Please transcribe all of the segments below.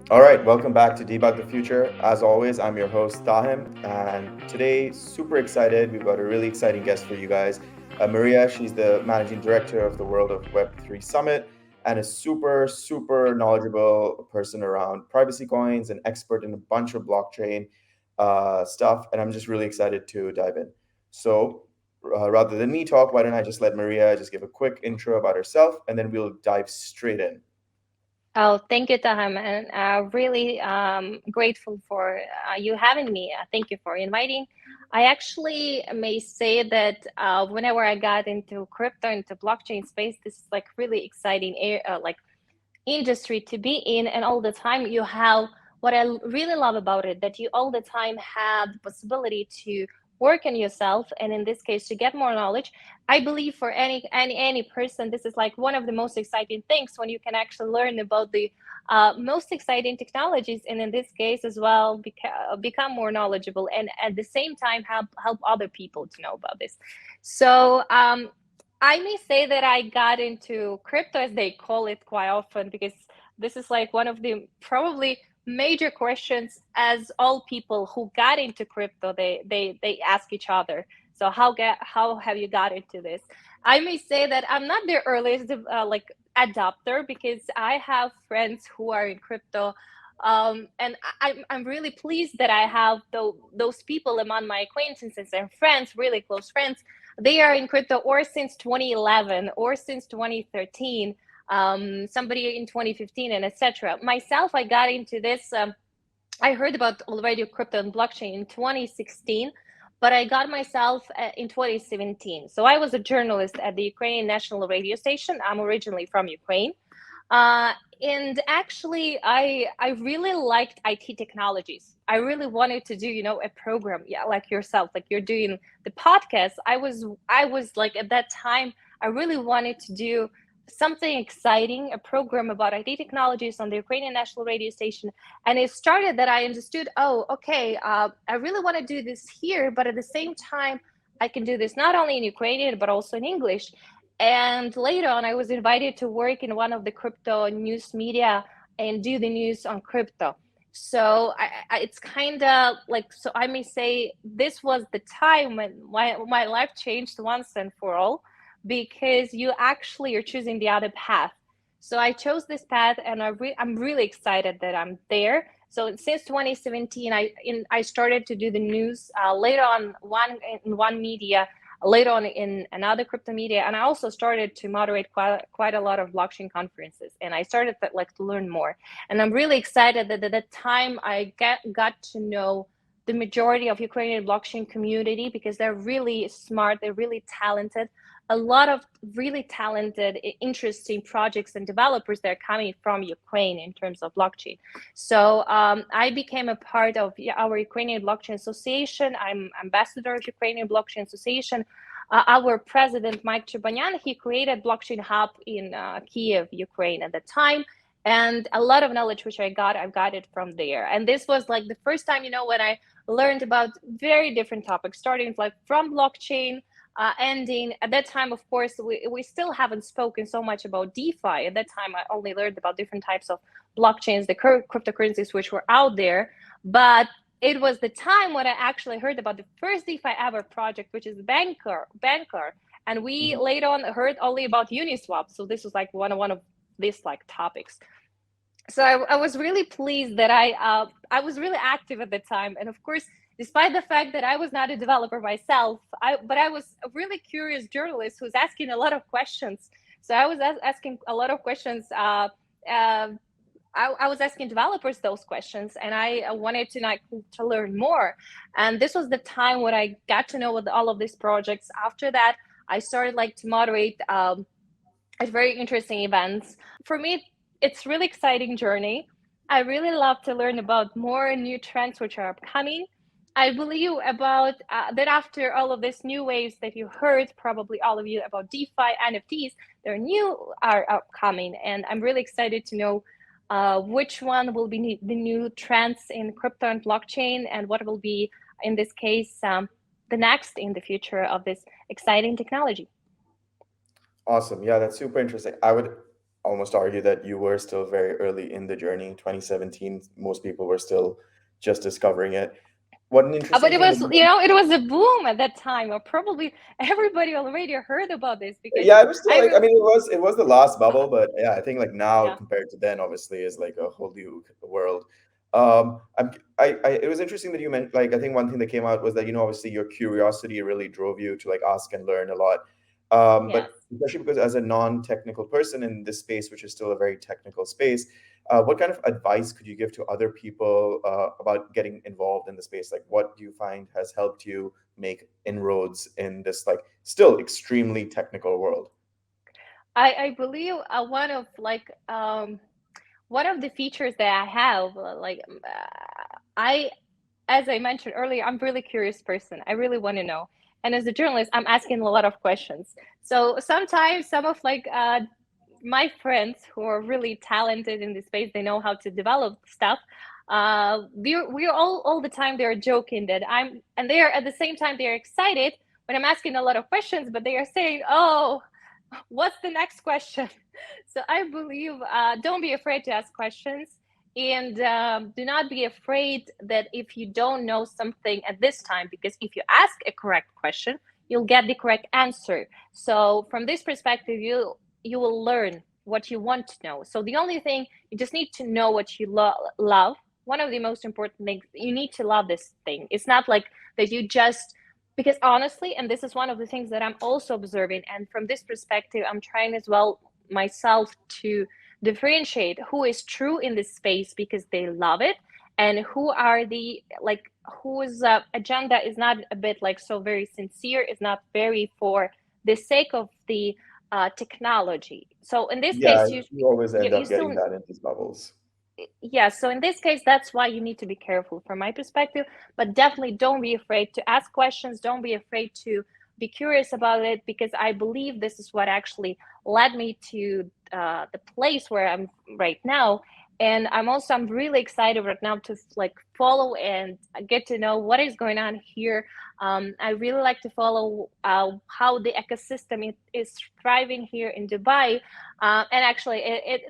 All right, welcome back to Debug the Future. As always, I'm your host, Tahem, and today, super excited. We've got a really exciting guest for you guys. Maria, she's the managing director of the World of Web3 Summit and a super knowledgeable person around privacy coins and expert in a bunch of blockchain stuff. And I'm just really excited to dive in. So, rather than me talk, why don't I just let Maria just give a quick intro about herself and then we'll dive straight in. Oh, thank you, Taham, and really grateful for you having me. Thank you for inviting. I actually may say that whenever I got into crypto, into blockchain space, this is like really exciting like industry to be in, and all the time you have what I really love about it, that you all the time have the possibility to work on yourself, and in this case to get more knowledge. I believe for any person, this is like one of the most exciting things when you can actually learn about the most exciting technologies, and in this case as well become more knowledgeable, and at the same time help other people to know about this. So I may say that I got into crypto, as they call it, quite often, because this is like one of the probably major questions as all people who got into crypto, they ask each other. So how have you got into this? I may say that I'm not the earliest like adopter, because I have friends who are in crypto, and I'm really pleased that I have those people among my acquaintances and friends, really close friends. They are in crypto or since 2011 or since 2013, somebody in 2015, and etc. Myself, I got into this. I heard about already crypto and blockchain in 2016, but I got myself in 2017. So I was a journalist at the Ukrainian national radio station. I'm originally from Ukraine. Uh, and actually, I really liked IT technologies. I really wanted to do, a program, yeah, like yourself, like you're doing the podcast. I was like at that time, I really wanted to do something exciting, a program about IT technologies on the Ukrainian national radio station. And it started that I understood, oh, okay, I really want to do this here, but at the same time, I can do this not only in Ukrainian but also in English. And later on, I was invited to work in one of the crypto news media and do the news on crypto. So it's kind of like, so I may say this was the time when my life changed once and for all, because you actually are choosing the other path. So I chose this path, and I'm really excited that I'm there. So since 2017, I started to do the news. Later on, one media, later on in another crypto media, and I also started to moderate quite a lot of blockchain conferences, and I started to learn more. And I'm really excited that at that time I got to know the majority of Ukrainian blockchain community, because they're really smart, they're really talented. A lot of really talented, interesting projects and developers that are coming from Ukraine in terms of blockchain. So I became a part of our Ukrainian Blockchain Association. I'm ambassador of Ukrainian Blockchain Association. Our president, Mike Chebanyan, he created Blockchain Hub in Kiev, Ukraine at the time. And a lot of knowledge which I've got it from there. And this was like the first time, when I learned about very different topics, starting like from blockchain, ending at that time. Of course, we still haven't spoken so much about DeFi. At that time, I only learned about different types of blockchains, the cryptocurrencies which were out there. But it was the time when I actually heard about the first DeFi ever project, which is Banker. And we Mhm. later on heard only about Uniswap. So this was like one of these like topics. So I was really pleased that I was really active at the time, and of course, despite the fact that I was not a developer myself, but I was a really curious journalist who's asking a lot of questions. So I was asking a lot of questions. Uh, I was asking developers those questions, and I wanted to learn more. And this was the time when I got to know with all of these projects. After that, I started like to moderate at very interesting events. For me, it's really exciting journey. I really love to learn about more new trends which are upcoming. I believe about that after all of these new waves that you heard, probably all of you, about DeFi, NFTs, they're new are upcoming, and I'm really excited to know which one will be the new trends in crypto and blockchain, and what will be, in this case, the next in the future of this exciting technology. Awesome. Yeah, that's super interesting. I would almost argue that you were still very early in the journey. 2017, most people were still just discovering it. What an interesting But it thing that was, you it was a boom at that time, or probably everybody already heard about this because Yeah, it was still I like, I will, mean, it was the last bubble, but yeah, I think like now yeah, compared to then, obviously, is like a whole new world. It was interesting that you meant, like, I think one thing that came out was that, obviously your curiosity really drove you to like ask and learn a lot. yes. But especially because as a non-technical person in this space, which is still a very technical space, what kind of advice could you give to other people about getting involved in the space? Like, what do you find has helped you make inroads in this like still extremely technical world? I believe one of the features that I have, I, as I mentioned earlier, I'm a really curious person. I really want to know. And as a journalist, I'm asking a lot of questions. So sometimes some of my friends who are really talented in this space, they know how to develop stuff. We're all the time they're joking that I'm, and they are at the same time they're excited when I'm asking a lot of questions, but they are saying, "Oh, what's the next question?" So I believe don't be afraid to ask questions, and do not be afraid that if you don't know something at this time, because if you ask a correct question, you'll get the correct answer. So from this perspective, you will learn what you want to know. So the only thing, you just need to know what you love. One of the most important things, you need to love this thing. It's not like that you just, because honestly, and this is one of the things that I'm also observing, and from this perspective I'm trying as well myself to differentiate who is true in this space because they love it, and who are the like whose agenda is not a bit like so very sincere, is not very for the sake of the technology. So in this Yeah, case, you you always end you up getting still, that in these bubbles. yeah, so in this case, that's why you need to be careful from my perspective. But definitely don't be afraid to ask questions, don't be afraid to be curious about it, because I believe this is what actually led me to the place where I'm right now. And I'm really excited right now to like follow and get to know what is going on here. I really like to follow how the ecosystem is thriving here in Dubai. And actually,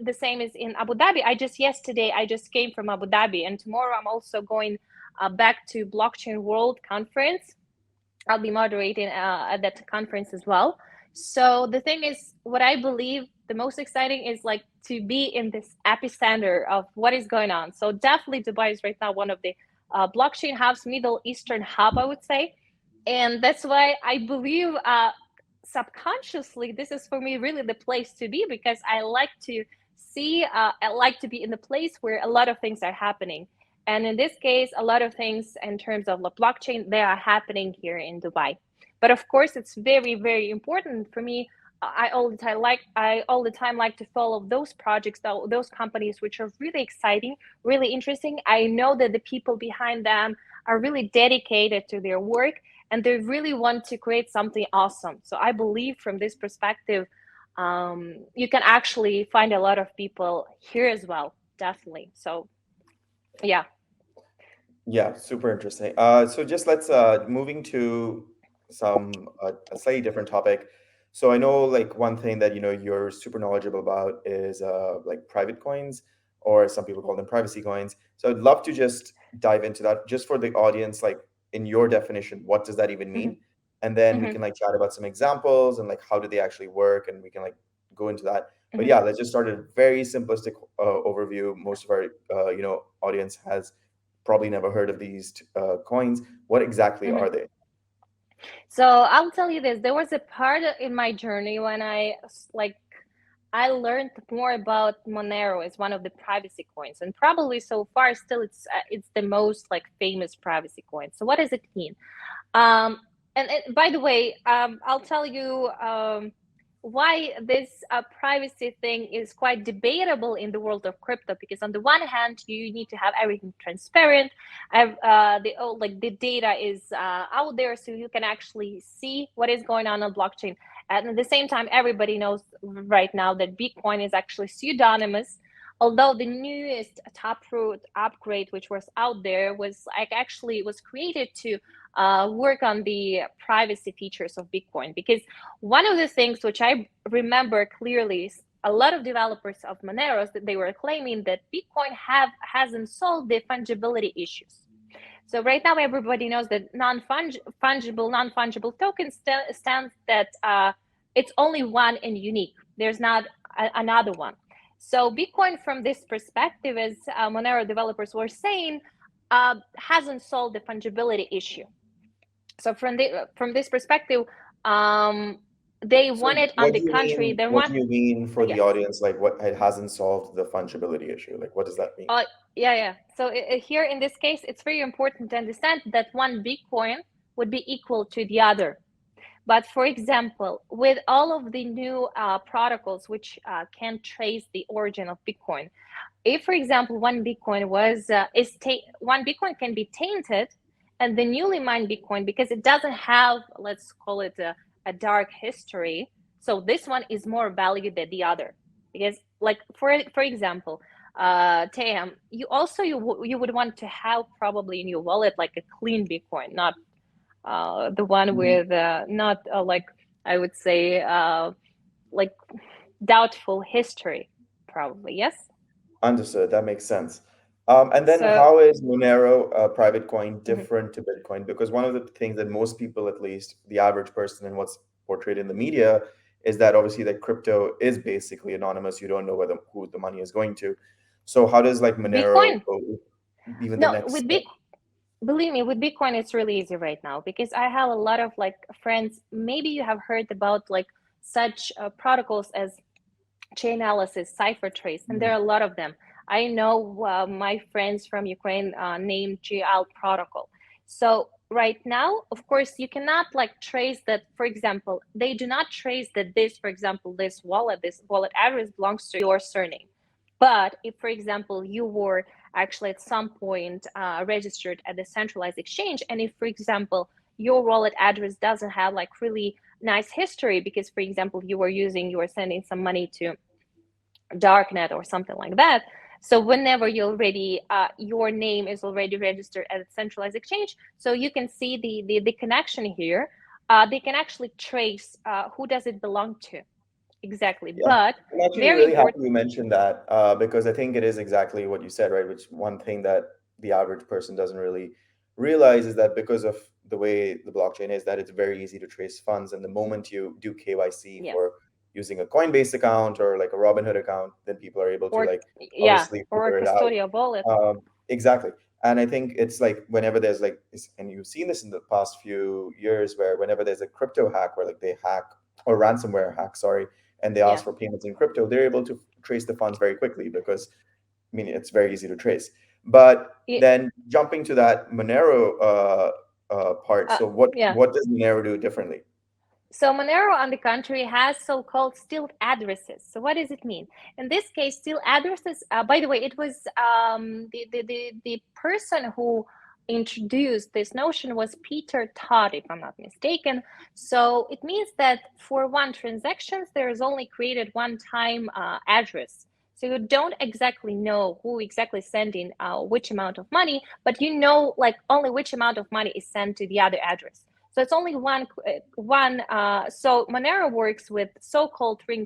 the same is in Abu Dhabi. Yesterday I just came from Abu Dhabi, and tomorrow I'm also going back to Blockchain World Conference. I'll be moderating at that conference as well. So the thing is, what I believe the most exciting is like to be in this epicenter of what is going on. So definitely Dubai is right now one of the blockchain hubs, Middle Eastern hub, I would say. And that's why I believe subconsciously this is for me really the place to be, because I like to I like to be in the place where a lot of things are happening. And in this case, a lot of things in terms of the blockchain, they are happening here in Dubai. But of course, it's very, very important for me. I all the time like to follow those projects, those companies which are really exciting, really interesting. I know that the people behind them are really dedicated to their work, and they really want to create something awesome. So I believe from this perspective, you can actually find a lot of people here as well, definitely. So yeah. Yeah, super interesting. So just let's moving to some a slightly different topic. So I know like one thing that you're super knowledgeable about is like private coins, or some people call them privacy coins. So I'd love to just dive into that just for the audience, like in your definition, what does that even Mm-hmm. mean? And then we Mm-hmm. can like chat about some examples and like how do they actually work, and we can like go into that. But Mm-hmm. yeah, let's just start a very simplistic overview. Most of our audience has probably never heard of these coins. What exactly Mm-hmm. are they? So I'll tell you this. There was a part in my journey when I learned more about Monero as one of the privacy coins, and probably so far still it's the most like famous privacy coin. So what does it mean? Um, and by the way, I'll tell you why this privacy thing is quite debatable in the world of crypto. Because on the one hand, you need to have everything transparent. The data is out there, so you can actually see what is going on blockchain. And at the same time, everybody knows right now that Bitcoin is actually pseudonymous. Although the newest Taproot upgrade, which was out there, was like actually was created to work on the privacy features of Bitcoin. Because one of the things which I remember clearly a lot of developers of Moneros that they were claiming that Bitcoin hasn't solved the fungibility issues. So right now, everybody knows that non-fungible token stands that it's only one and unique. There's not another one. So Bitcoin, from this perspective, as Monero developers were saying, hasn't solved the fungibility issue. So from this perspective, they So wanted on what the do you country. mean? They What want, do you mean for the yes. audience? Like, what it hasn't solved the fungibility issue? Like, what does that mean? Yeah. So here in this case, it's very important to understand that one Bitcoin would be equal to the other. But for example, with all of the new protocols which can trace the origin of Bitcoin, if, for example, one Bitcoin one Bitcoin can be tainted, and the newly mined Bitcoin, because it doesn't have, let's call it a dark history, so this one is more valued than the other. Because, like, for example, Tahem, you would want to have probably in your wallet like a clean Bitcoin, not the one Mhm. with not like, I would say, like doubtful history, probably. Yes. Understood. That makes sense. And then So how is Monero private coin mhm. different to Bitcoin? Because one of the things that most people, at least the average person, and what's portrayed in the media, is that obviously that crypto is basically anonymous. You don't know whether who the money is going to. So how does like Monero Bitcoin, go even the no, next with step? Bit, believe me, with Bitcoin, it's really easy right now because I have a lot of like friends. Maybe you have heard about like such protocols as Chainalysis, CipherTrace, and there Mhm. are a lot of them. I know my friends from Ukraine named GL protocol. So right now, of course, you cannot like trace that. For example, they do not trace that this, for example, this wallet address belongs to your surname. But if, for example, you were actually at some point registered at the centralized exchange, and if, for example, your wallet address doesn't have like really nice history because, for example, you were sending some money to darknet or something like that. So whenever your name is already registered at a centralized exchange, so you can see the connection here. They can actually trace who does it belong to exactly. Yeah, But I'm actually very really happy important, you mentioned that because I think it is exactly what you said, right? Which one thing that the average person doesn't really realize is that because of the way the blockchain is, that it's very easy to trace funds. And the moment you do KYC yes, for using a Coinbase account or like a Robinhood account, then people are able to or like yeah, obviously or a figure it out. custodial wallet. Exactly. And I think it's like whenever there's like, and you've seen this in the past few years, where whenever there's a crypto hack where like they hack or ransomware hack, sorry, and they Yeah, ask for payments in crypto, they're able to trace the funds very quickly because, I mean, it's very easy to trace. But it, then jumping to that Monero part, so yeah. what does Monero do differently? So Monero on the contrary has so-called stilled addresses. So what does it mean? In this case, stilled addresses, by the way, it was the person who introduced this notion was Peter Todd, if I'm not mistaken. So it means that for one transactions, there is only created one time address. So you don't exactly know who exactly sending which amount of money, but you know like only which amount of money is sent to the other address. So it's only one. So Monero works with so-called ring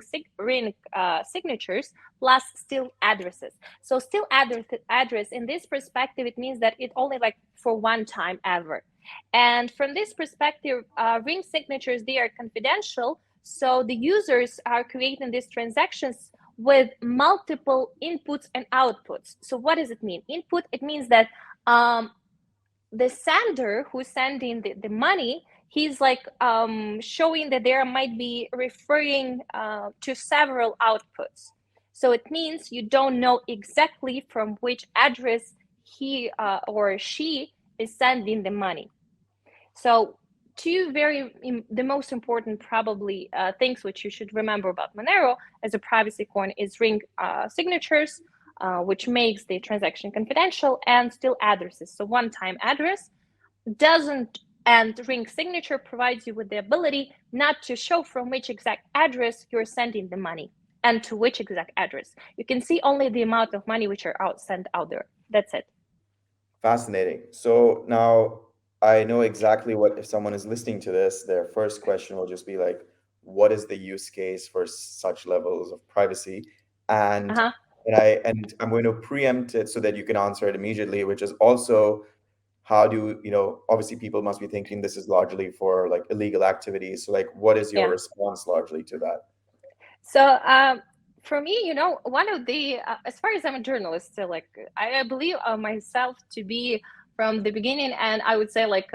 signatures plus still addresses. So still address in this perspective, it means that it only like for one time ever. And from this perspective, ring signatures, they are confidential. So the users are creating these transactions with multiple inputs and outputs. So what does it mean? Input, it means that the sender who's sending the money, he's like showing that there might be referring to several outputs. So it means you don't know exactly from which address he or she is sending the money. So two the most important probably things which you should remember about Monero as a privacy coin is ring signatures, which makes the transaction confidential, and still addresses. So one-time address doesn't, and ring signature provides you with the ability not to show from which exact address you're sending the money and to which exact address. You can see only the amount of money which are sent out there. That's it. Fascinating. So now I know exactly what, if someone is listening to this, their first question will just be like, what is the use case for such levels of privacy, and Uh-huh. I'm going to preempt it so that you can answer it immediately, which is also how do obviously people must be thinking this is largely for like illegal activities. So like, what is your Yeah. response largely to that? So for me, one of the as far as I'm a journalist, so like I believe myself to be from the beginning, and I would say like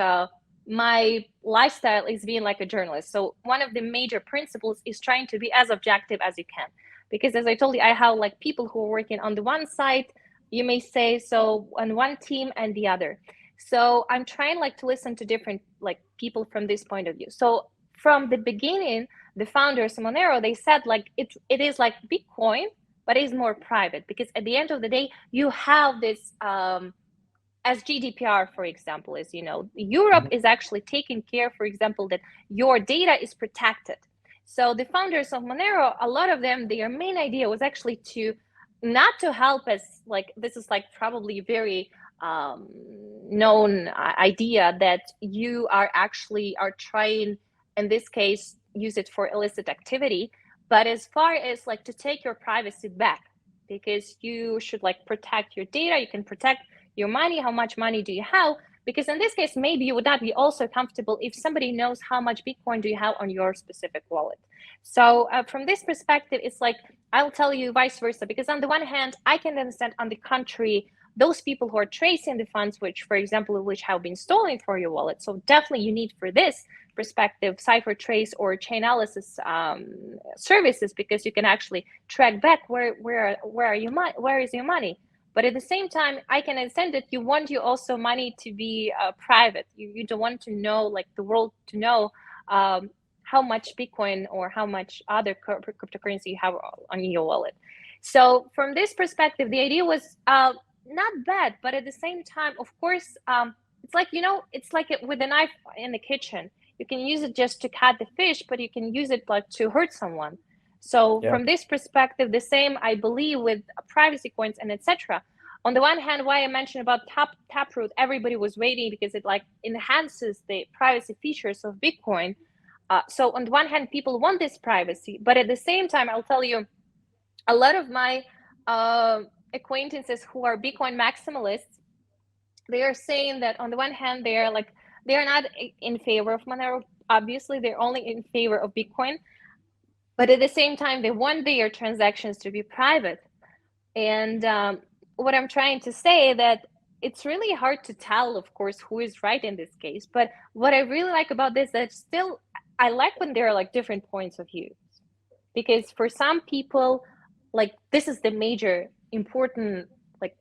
my lifestyle is being like a journalist. So one of the major principles is trying to be as objective as you can, because as I told you, I have like people who are working on the one side, you may say, so on one team and the other. So I'm trying like to listen to different like people from this point of view. So from the beginning, the founders of Monero, they said like it is like Bitcoin, but it's more private, because at the end of the day, you have this as GDPR, for example, as you know, Europe Mhm. is actually taking care, for example, that your data is protected. So the founders of Monero, a lot of them, their main idea was actually to not to help us, like this is like probably very known idea that you are actually are trying, in this case, use it for illicit activity, but as far as like to take your privacy back, because you should like protect your data, you can protect your money, how much money do you have, because in this case maybe you would not be also comfortable if somebody knows how much Bitcoin do you have on your specific wallet. So from this perspective, it's like I'll tell you vice versa, because on the one hand I can understand, on the contrary, those people who are tracing the funds, which for example which have been stolen for your wallet, so definitely you need for this perspective cipher trace or chain analysis services, because you can actually track back where is your money. But at the same time, I can understand that you want your also money to be private. You don't want to know, like the world to know how much Bitcoin or how much other cryptocurrency you have on your wallet. So from this perspective, the idea was not bad, but at the same time, of course, it's like, it's like with a knife in the kitchen. You can use it just to cut the fish, but you can use it like to hurt someone. So Yeah. from this perspective, the same I believe with privacy coins and etc. On the one hand, why I mentioned about Taproot, everybody was waiting because it like enhances the privacy features of Bitcoin. So on the one hand, people want this privacy, but at the same time, I'll tell you, a lot of my acquaintances who are Bitcoin maximalists, they are saying that on the one hand, they are not in favor of Monero. Obviously, they're only in favor of Bitcoin, but at the same time, they want their transactions to be private. And what I'm trying to say that it's really hard to tell, of course, who is right in this case. But what I really like about this, that still I like when there are like different points of view, because for some people, like this is the major important like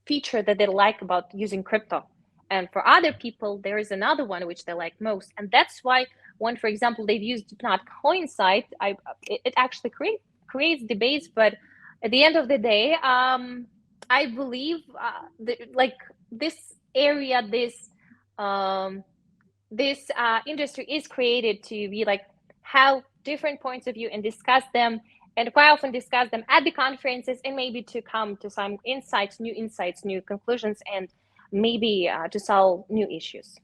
feature that they like about using crypto, and for other people there is another one which they like most, and that's why one, for example, they've used not coincide. It actually creates debates, but at the end of the day, I believe like this area, um, this industry is created to be like have different points of view and discuss them, and quite often discuss them at the conferences, and maybe to come to some insights, new conclusions, and maybe to solve new issues.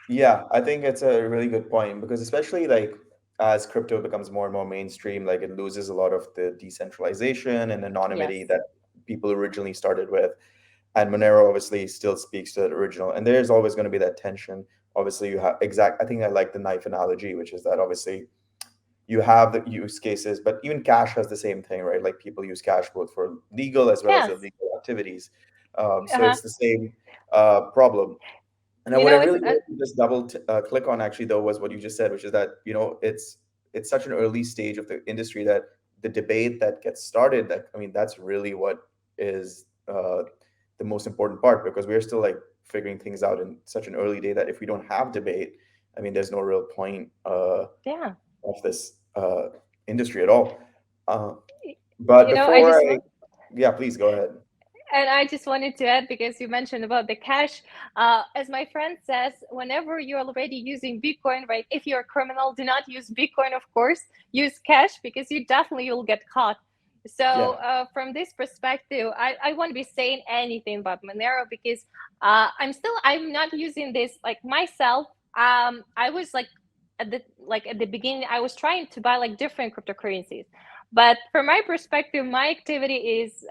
Yeah, I think it's a really good point because especially like as crypto becomes more and more mainstream, like it loses a lot of the decentralization and anonymity Yes. that people originally started with. And Monero obviously still speaks to that original. And there's always going to be that tension. Obviously, you have exact. I think I like the knife analogy, which is that obviously you have the use cases, but even cash has the same thing, right? Like people use cash both for legal as well as Yes. illegal activities. So Uh-huh. it's the same problem. And You what I know, really wanted to just click on actually though was what you just said, which is that it's such an early stage of the industry that the debate that gets started, that I mean that's really what is the most important part, because we're still like figuring things out in such an early day that if we don't have debate, I mean there's no real point yeah. of this industry at all. Uh, but You know, I before just I, yeah, please go ahead. And I just wanted to add, because you mentioned about the cash, as my friend says, whenever you're already using Bitcoin, right? If you're a criminal, do not use Bitcoin, of course. Use cash, because you definitely will get caught. So Yeah. from this perspective, I won't be saying anything about Monero, because I'm not using this like myself. I was like at the beginning, I was trying to buy like different cryptocurrencies, but from my perspective, my activity is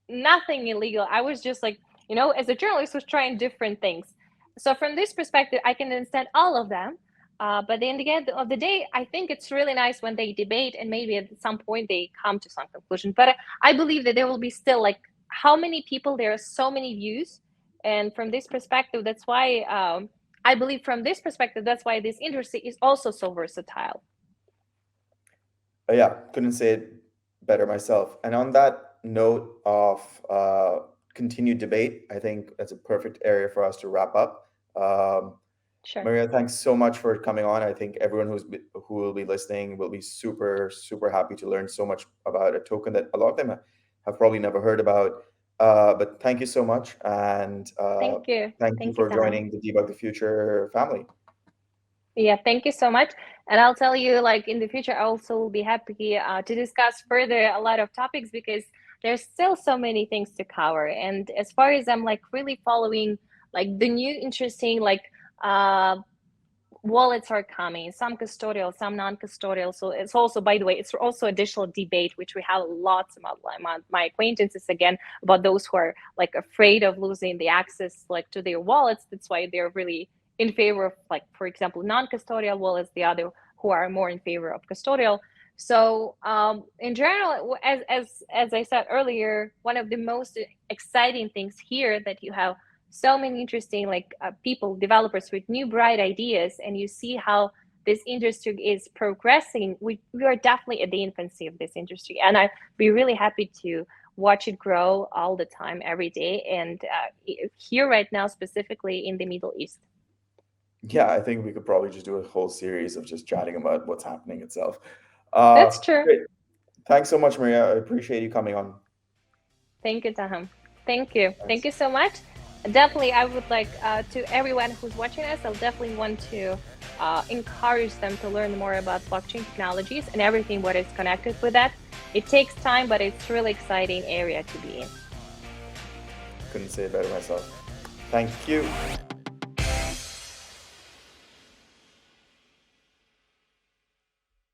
nothing illegal. I was just like, as a journalist, was trying different things. So from this perspective, I can understand all of them. But in the end of the day, I think it's really nice when they debate and maybe at some point they come to some conclusion. But I believe that there will be still like how many people, there are so many views. And from this perspective, that's why I believe from this perspective, that's why this industry is also so versatile. Yeah, couldn't say it better myself. And on that note of continued debate, I think that's a perfect area for us to wrap up. Sure. Maria, thanks so much for coming on. I think everyone who will be listening will be super, super happy to learn so much about a token that a lot of them have probably never heard about. But thank you so much. And Thank you. thank you Thank you, for Tahem. joining the Debug the Future family. Yeah, thank you so much. And I'll tell you, like in the future, I also will be happy to discuss further a lot of topics because there's still so many things to cover. And as far as I'm like really following like the new interesting like wallets are coming, some custodial, some non-custodial. So it's also, by the way, it's also additional debate, which we have lots of my acquaintances again about those who are like afraid of losing the access like to their wallets. That's why they're really in favor of like, for example, non-custodial wallets, the other who are more in favor of custodial. So in general, as I said earlier, one of the most exciting things here that you have so many interesting like people, developers with new bright ideas, and you see how this industry is progressing. We are definitely at the infancy of this industry, and I'd be really happy to watch it grow all the time, every day, and here right now, specifically in the Middle East. Yeah, I think we could probably just do a whole series of just chatting about what's happening itself. That's true. Great. Thanks so much, Maria. I appreciate you coming on. Thank you, Tahem. Thank you. Thanks. Thank you so much. Definitely, I would like to everyone who's watching us, I'll definitely want to encourage them to learn more about blockchain technologies and everything what is connected with that. It takes time, but it's really exciting area to be in. Couldn't say it better myself. Thank you.